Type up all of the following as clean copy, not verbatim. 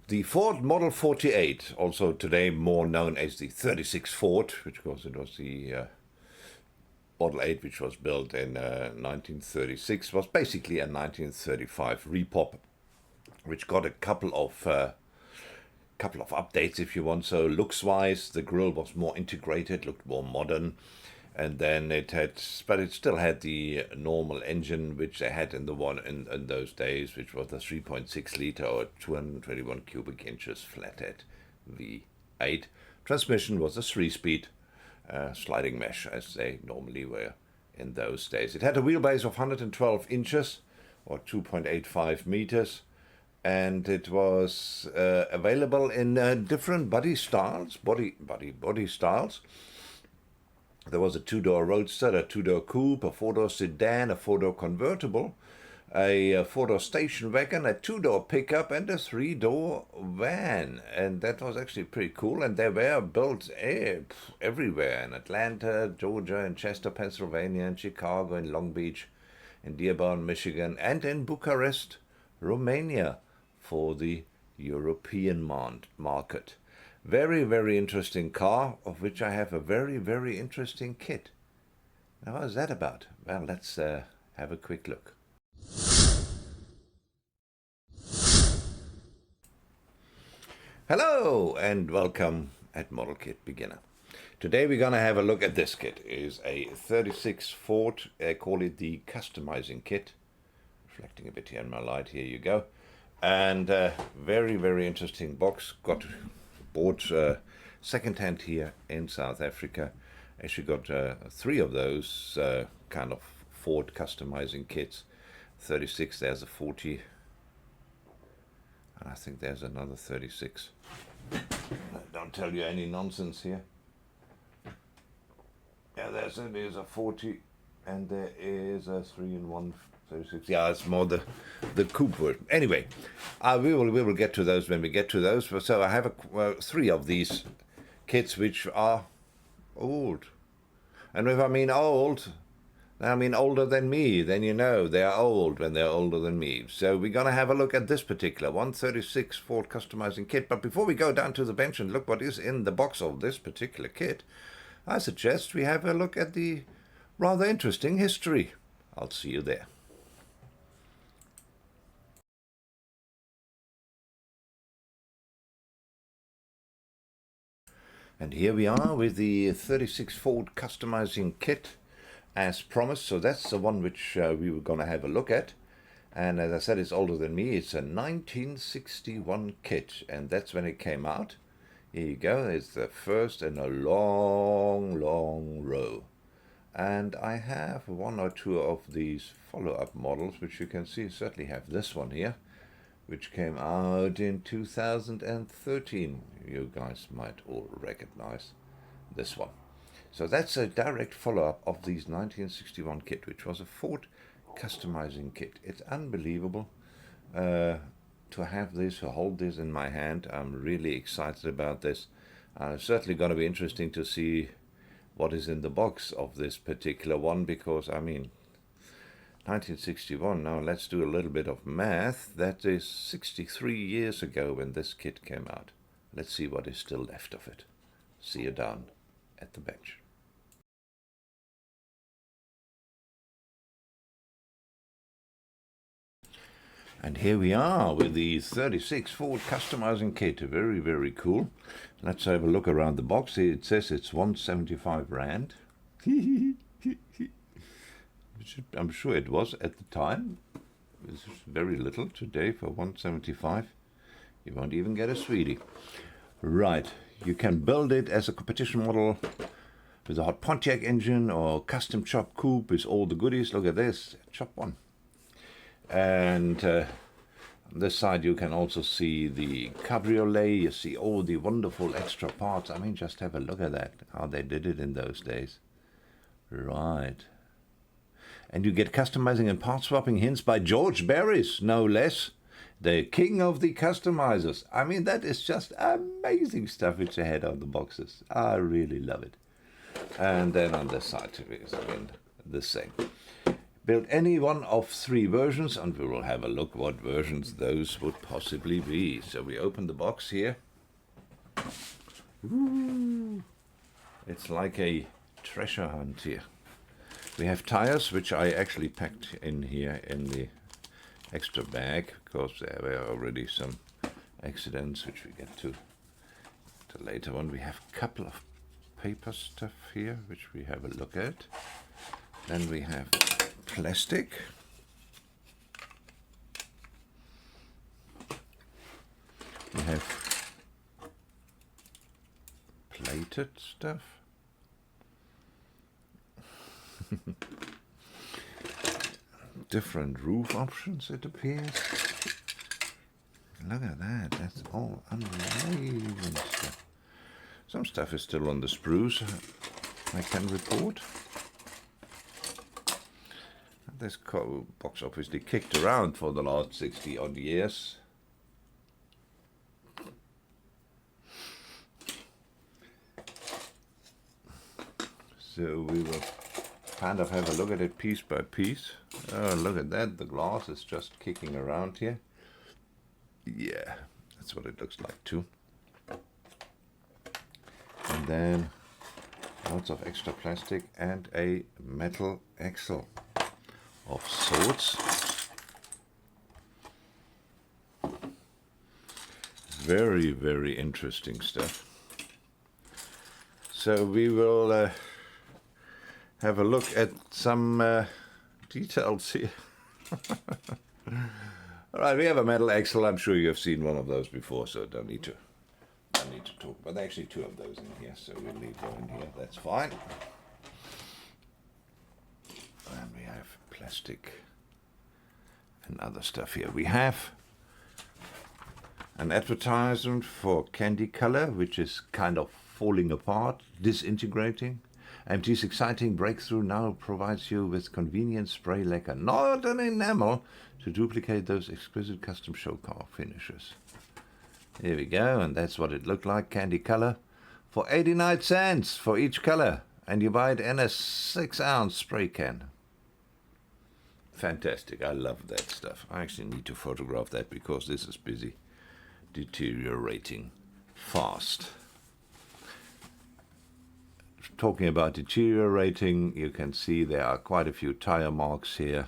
The Ford Model 48, also today more known as the 36 Ford, which of course it was the Model 8 which was built in 1936, was basically a 1935 repop, which got a couple of updates, if you want. So looks-wise, the grille was more integrated, looked more modern, and then but it still had the normal engine which they had in the one in those days, which was the 3.6 liter or 221 cubic inches flathead V8. Transmission was a 3-speed sliding mesh, as they normally were in those days. It had a wheelbase of 112 inches or 2.85 meters. And it was available in different body styles, body styles. There was a 2-door roadster, a 2-door coupe, a 4-door sedan, a 4-door convertible, a 4-door station wagon, a 2-door pickup, and a 3-door van. And that was actually pretty cool. And they were built everywhere, in Atlanta, Georgia, in Chester, Pennsylvania, in Chicago, in Long Beach, in Dearborn, Michigan, and in Bucharest, Romania, for the European market. Very, very interesting car, of which I have a very, very interesting kit. Now, what is that about? Well, let's have a quick look. Hello, and welcome at Model Kit Beginner. Today we're going to have a look at this kit. It is a 36 Ford, I call it the customizing kit. Reflecting a bit here in my light, here you go. And very, very interesting box. Bought second-hand here in South Africa. Actually got 3 of those kind of Ford customizing kits. 36, there's a 40. And I think there's another 36. Don't tell you any nonsense here. Yeah, there's a 40. And there is a 3-in-1 36. Yeah, it's more the coupe version. Anyway, we will get to those when we get to those. So I have 3 of these kits which are old. And if I mean old, I mean older than me. Then you know they are old when they're older than me. So we're going to have a look at this particular 136 Ford customizing kit. But before we go down to the bench and look what is in the box of this particular kit, I suggest we have a look at the rather interesting history. I'll see you there. And here we are with the 36 Ford customizing kit as promised. So that's the one which we were going to have a look at. And as I said, it's older than me. It's a 1961 kit, and that's when it came out. Here you go. It's the first in a long, long row. And I have 1 or 2 of these follow-up models, which you can see. Certainly have this one here, which came out in 2013. You guys might all recognize this one. So that's a direct follow-up of these 1961 kit, which was a Ford customizing kit. It's unbelievable to have this, to hold this in my hand. I'm really excited about this. It's certainly going to be interesting to see what is in the box of this particular one, because, I mean, 1961, now let's do a little bit of math. That is 63 years ago when this kit came out. Let's see what is still left of it. See you down at the bench. And here we are with the 36 Ford customizing kit. Very, very cool. Let's have a look around the box. It says it's 175 Rand. I'm sure it was at the time. It's very little today for 175. You won't even get a sweetie. Right, you can build it as a competition model with a hot Pontiac engine or custom chop coupe with all the goodies. Look at this, chop one. And on this side you can also see the cabriolet. You see all the wonderful extra parts. I mean, just have a look at that, how they did it in those days. Right. And you get customizing and part swapping hints by George Barris, no less. The king of the customizers. I mean, that is just amazing stuff which they had on the boxes. I really love it. And then on this side, I mean, the same. build any one of 3 versions, and we will have a look what versions those would possibly be. So we open the box here. Ooh, it's like a treasure hunt here. We have tires, which I actually packed in here in the extra bag, because there were already some accidents, which we get to later on. We have a couple of paper stuff here, which we have a look at. Then we have plastic. We have plated stuff. Different roof options, it appears. Look at that, that's all amazing stuff. Some stuff is still on the spruce, I can report. This box obviously kicked around for the last 60 odd years. So we will kind of have a look at it piece by piece. Oh, look at that, the glass is just kicking around here. Yeah, that's what it looks like too. And then lots of extra plastic and a metal axle of sorts. Very, very interesting stuff. So we will have a look at some details here. All right, we have a metal axle. I'm sure you have seen one of those before, so don't need to talk. But actually 2 of those in here, so we'll leave one in here. That's fine. And we have plastic and other stuff here. We have an advertisement for Candy Color, which is kind of falling apart, disintegrating. MT's exciting breakthrough now provides you with convenient spray lacquer, not an enamel, to duplicate those exquisite custom show car finishes. Here we go, and that's what it looked like, Candy Color, for 89 cents for each color, and you buy it in a 6-ounce spray can. Fantastic, I love that stuff. I actually need to photograph that because this is busy deteriorating fast. Talking about deteriorating, you can see there are quite a few tire marks here.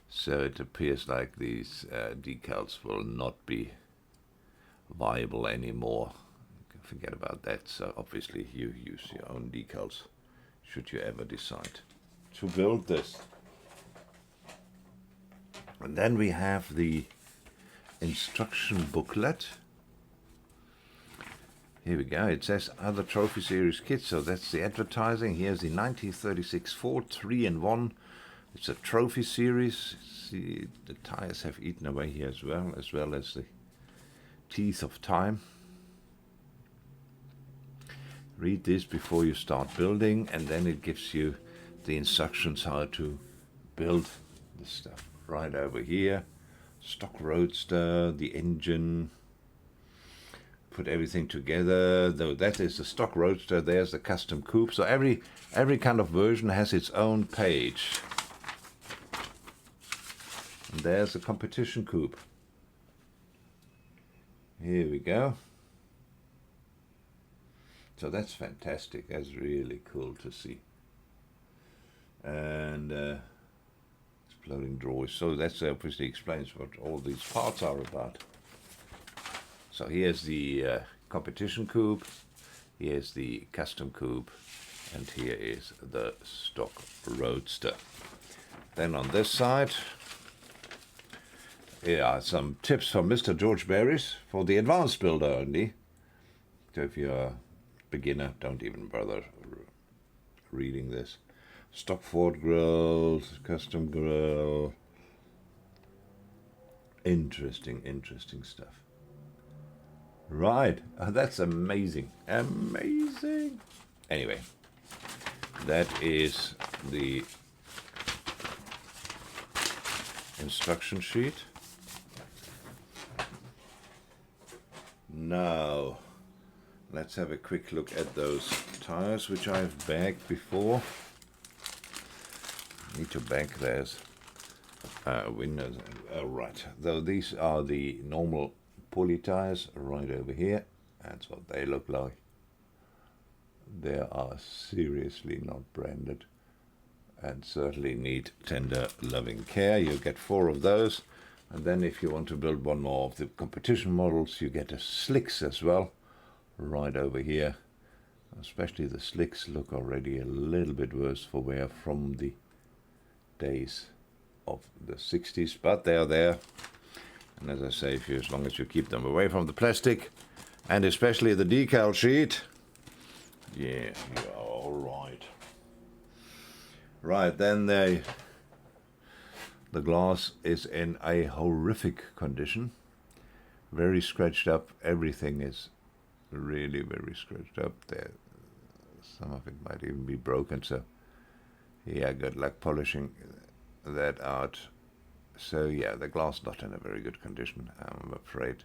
So it appears like these decals will not be viable anymore. Forget about that. So obviously you use your own decals should you ever decide to build this. And then we have the instruction booklet. Here we go, it says other Trophy Series kits, so that's the advertising. Here's the 1936 Ford 3-in-1. It's a Trophy Series. See, the tires have eaten away here as well as the teeth of time. Read this before you start building, and then it gives you the instructions how to build the stuff. Right over here, stock Roadster, the engine. Put everything together, though that is the stock Roadster, there's the custom coupe. So every kind of version has its own page. And there's the competition coupe. Here we go. So that's fantastic, that's really cool to see. And exploding drawers, so that obviously explains what all these parts are about. So here's the competition coupe, here's the custom coupe, and here is the stock Roadster. Then on this side, here are some tips from Mr. George Barris for the advanced builder only. So if you're a beginner, don't even bother reading this. Stock Ford grill, custom grill. Interesting stuff. Right, that's amazing. Amazing. Anyway, that is the instruction sheet. Now, let's have a quick look at those tires which I've bagged before. Need to bank. There's windows. Right. So these are the normal pulley tires right over here. That's what they look like. They are seriously not branded and certainly need tender loving care. You get 4 of those, and then if you want to build one more of the competition models, you get a slicks as well right over here. Especially the slicks look already a little bit worse for wear from the days of the 60s, but they are there. And as I say, as long as you keep them away from the plastic and especially the decal sheet, yeah, you're all right. Right, then the glass is in a horrific condition, very scratched up. Everything is really very scratched up. There, some of it might even be broken. So yeah, good luck polishing that out. So yeah, the glass not in a very good condition, I'm afraid.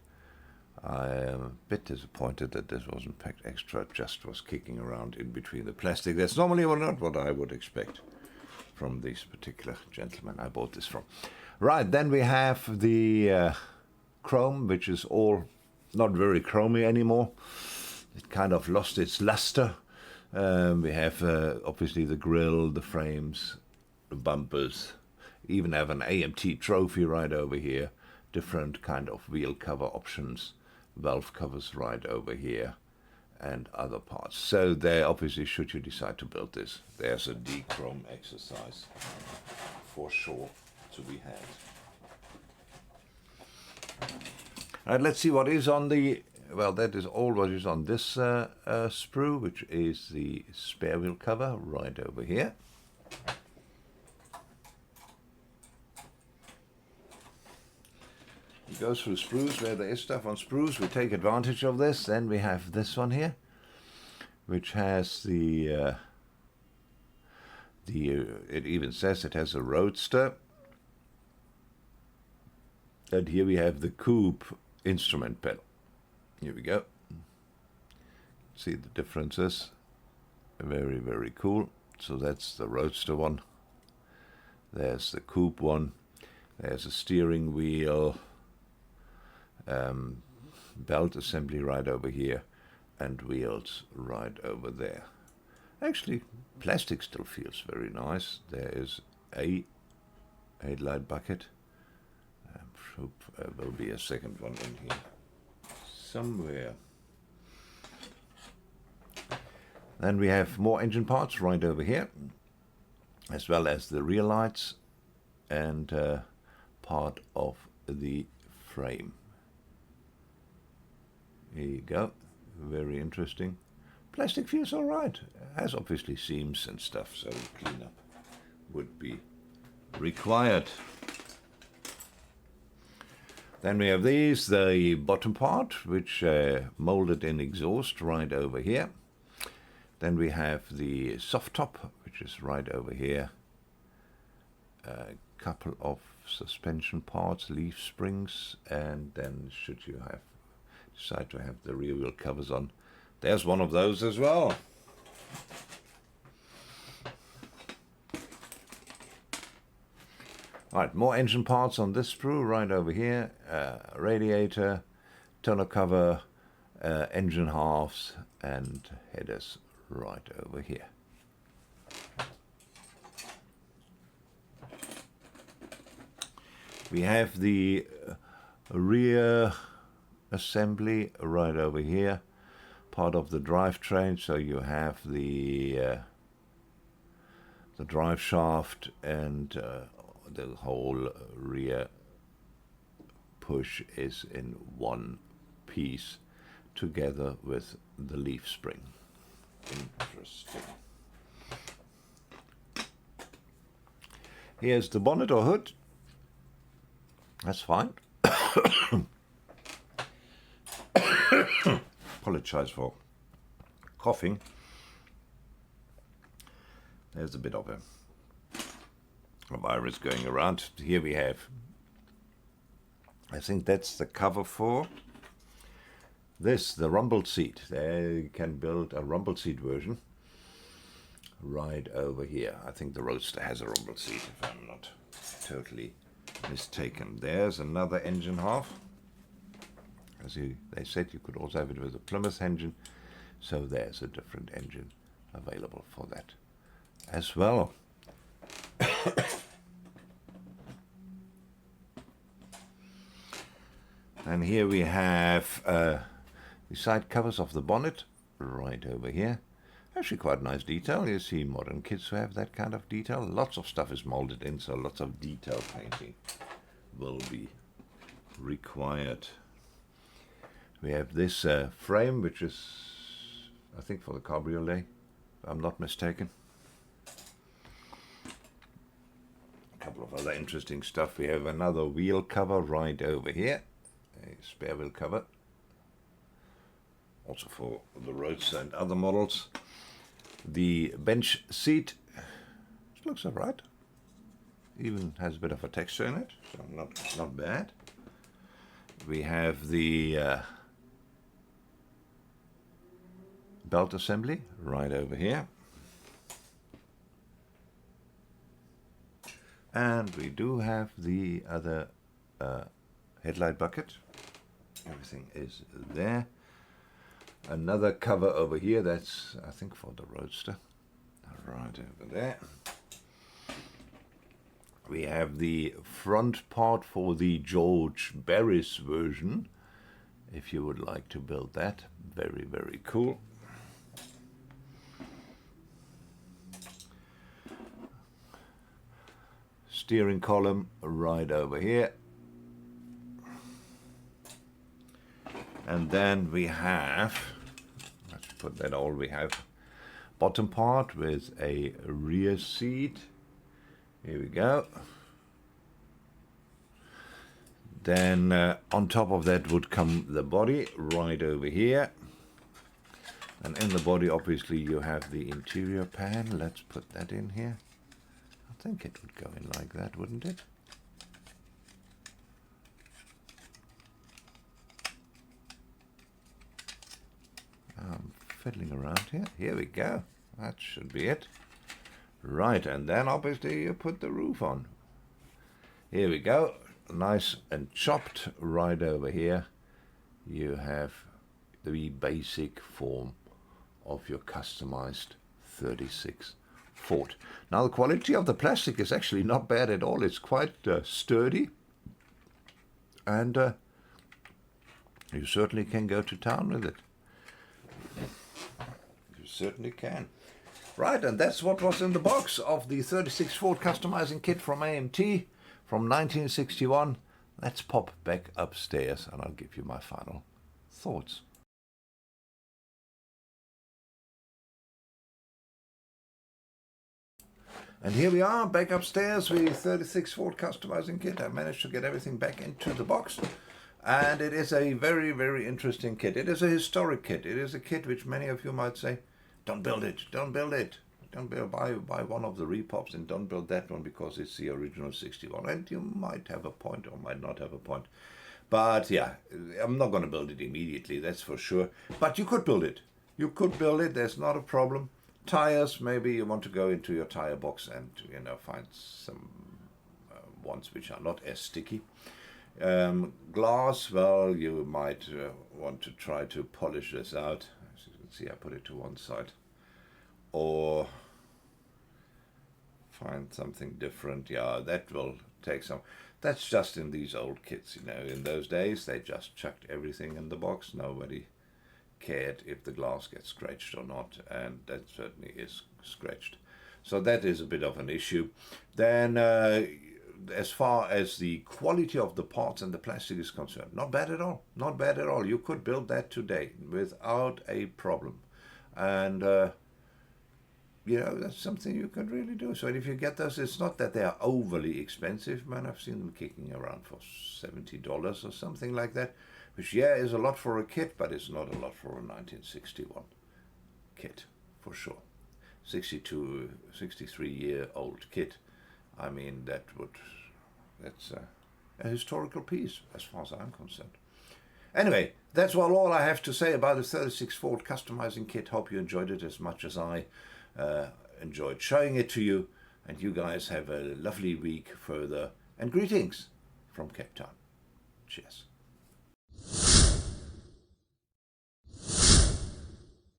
I am a bit disappointed that this wasn't packed extra, just was kicking around in between the plastic. That's normally not what I would expect from this particular gentleman I bought this from. Right, then we have the chrome, which is all not very chromy anymore. It kind of lost its luster. We have obviously the grille, the frames, the bumpers, even have an AMT trophy right over here, different kind of wheel cover options, valve covers right over here, and other parts. So there, obviously, should you decide to build this, there's a dechrome exercise for sure to be had. All right, let's see what is on the, well, that is all what is on this sprue, which is the spare wheel cover right over here. We go through sprues where there is stuff on sprues. We take advantage of this. Then we have this one here, which has the it even says it has a roadster. And here we have the coupe instrument pedal. Here we go. See the differences. Very, very cool. So that's the roadster one. There's the coupe one. There's a steering wheel. Belt assembly right over here, and wheels right over there. Actually, plastic still feels very nice. There is a headlight bucket. There will be a second one in here somewhere. Then we have more engine parts right over here, as well as the rear lights and part of the frame. Here you go. Very interesting. Plastic feels all right. Has obviously seams and stuff, so cleanup would be required. Then we have these, the bottom part, which molded in exhaust right over here. Then we have the soft top, which is right over here. A couple of suspension parts, leaf springs, and then should you have decide to have the rear wheel covers on, there's one of those as well. Alright, more engine parts on this sprue right over here. Radiator, tonneau cover, engine halves, and headers right over here. We have the rear assembly right over here, part of the drivetrain. So you have the drive shaft and the whole rear push is in one piece together with the leaf spring. Interesting. Here's the bonnet or hood. That's fine. Apologize for coughing. There's a bit of a virus going around. Here we have, I think that's the cover for this, the rumble seat. There you can build a rumble seat version. right over here. I think the Roadster has a rumble seat, if I'm not totally mistaken. There's another engine half. As they said, you could also have it with a Plymouth engine, so there's a different engine available for that as well. And here we have the side covers of the bonnet right over here. Actually quite nice detail. You see modern kits who have that kind of detail. Lots of stuff is molded in, so lots of detail painting will be required. We have this frame, which is, I think, for the Cabriolet, if I'm not mistaken. A couple of other interesting stuff. We have another wheel cover right over here, a spare wheel cover, also for the Roadster and other models. The bench seat, it looks alright. Even has a bit of a texture in it, so not bad. We have the belt assembly right over here. And we do have the other headlight bucket. Everything is there. Another cover over here, that's I think for the Roadster. Right over there. We have the front part for the George Barris version, if you would like to build that. Very, very cool. Steering column right over here. And then we have, let's put that all, we have bottom part with a rear seat. Here we go. Then on top of that would come the body right over here. And in the body, obviously, you have the interior pan. Let's put that in here. I think it would go in like that, wouldn't it? I'm fiddling around here. Here we go. That should be it. Right, and then obviously you put the roof on. Here we go. Nice and chopped right over here. You have the basic form of your customized 36 Ford. Now the quality of the plastic is actually not bad at all. It's quite sturdy, and you certainly can go to town with it. You certainly can. Right, and that's what was in the box of the 36 Ford customizing kit from AMT from 1961. Let's pop back upstairs and I'll give you my final thoughts. And here we are, back upstairs with 36 Ford customizing kit. I managed to get everything back into the box. And it is a very, very interesting kit. It is a historic kit. It is a kit which many of you might say, don't build it, don't build it. Don't build, buy one of the repops and don't build that one because it's the original 61. And you might have a point or might not have a point. But yeah, I'm not going to build it immediately, that's for sure. But you could build it. You could build it, there's not a problem. Tires, maybe you want to go into your tire box and find some ones which are not as sticky. Glass, well, you might want to try to polish this out. As you can see, I put it to one side. Or find something different. Yeah, that will take some. That's just in these old kits, In those days, they just chucked everything in the box. Nobody cared if the glass gets scratched or not, and that certainly is scratched. So that is a bit of an issue. Then as far as the quality of the parts and the plastic is concerned, not bad at all. Not bad at all. You could build that today without a problem. And that's something you can really do. So if you get those, it's not that they are overly expensive. Man, I've seen them kicking around for $70 or something like that. Which, is a lot for a kit, but it's not a lot for a 1961 kit, for sure. 63-year-old kit. I mean, that's a historical piece, as far as I'm concerned. Anyway, that's all I have to say about the 36 Ford customizing kit. Hope you enjoyed it as much as I enjoyed showing it to you. And you guys have a lovely week further. And greetings from Cape Town. Cheers.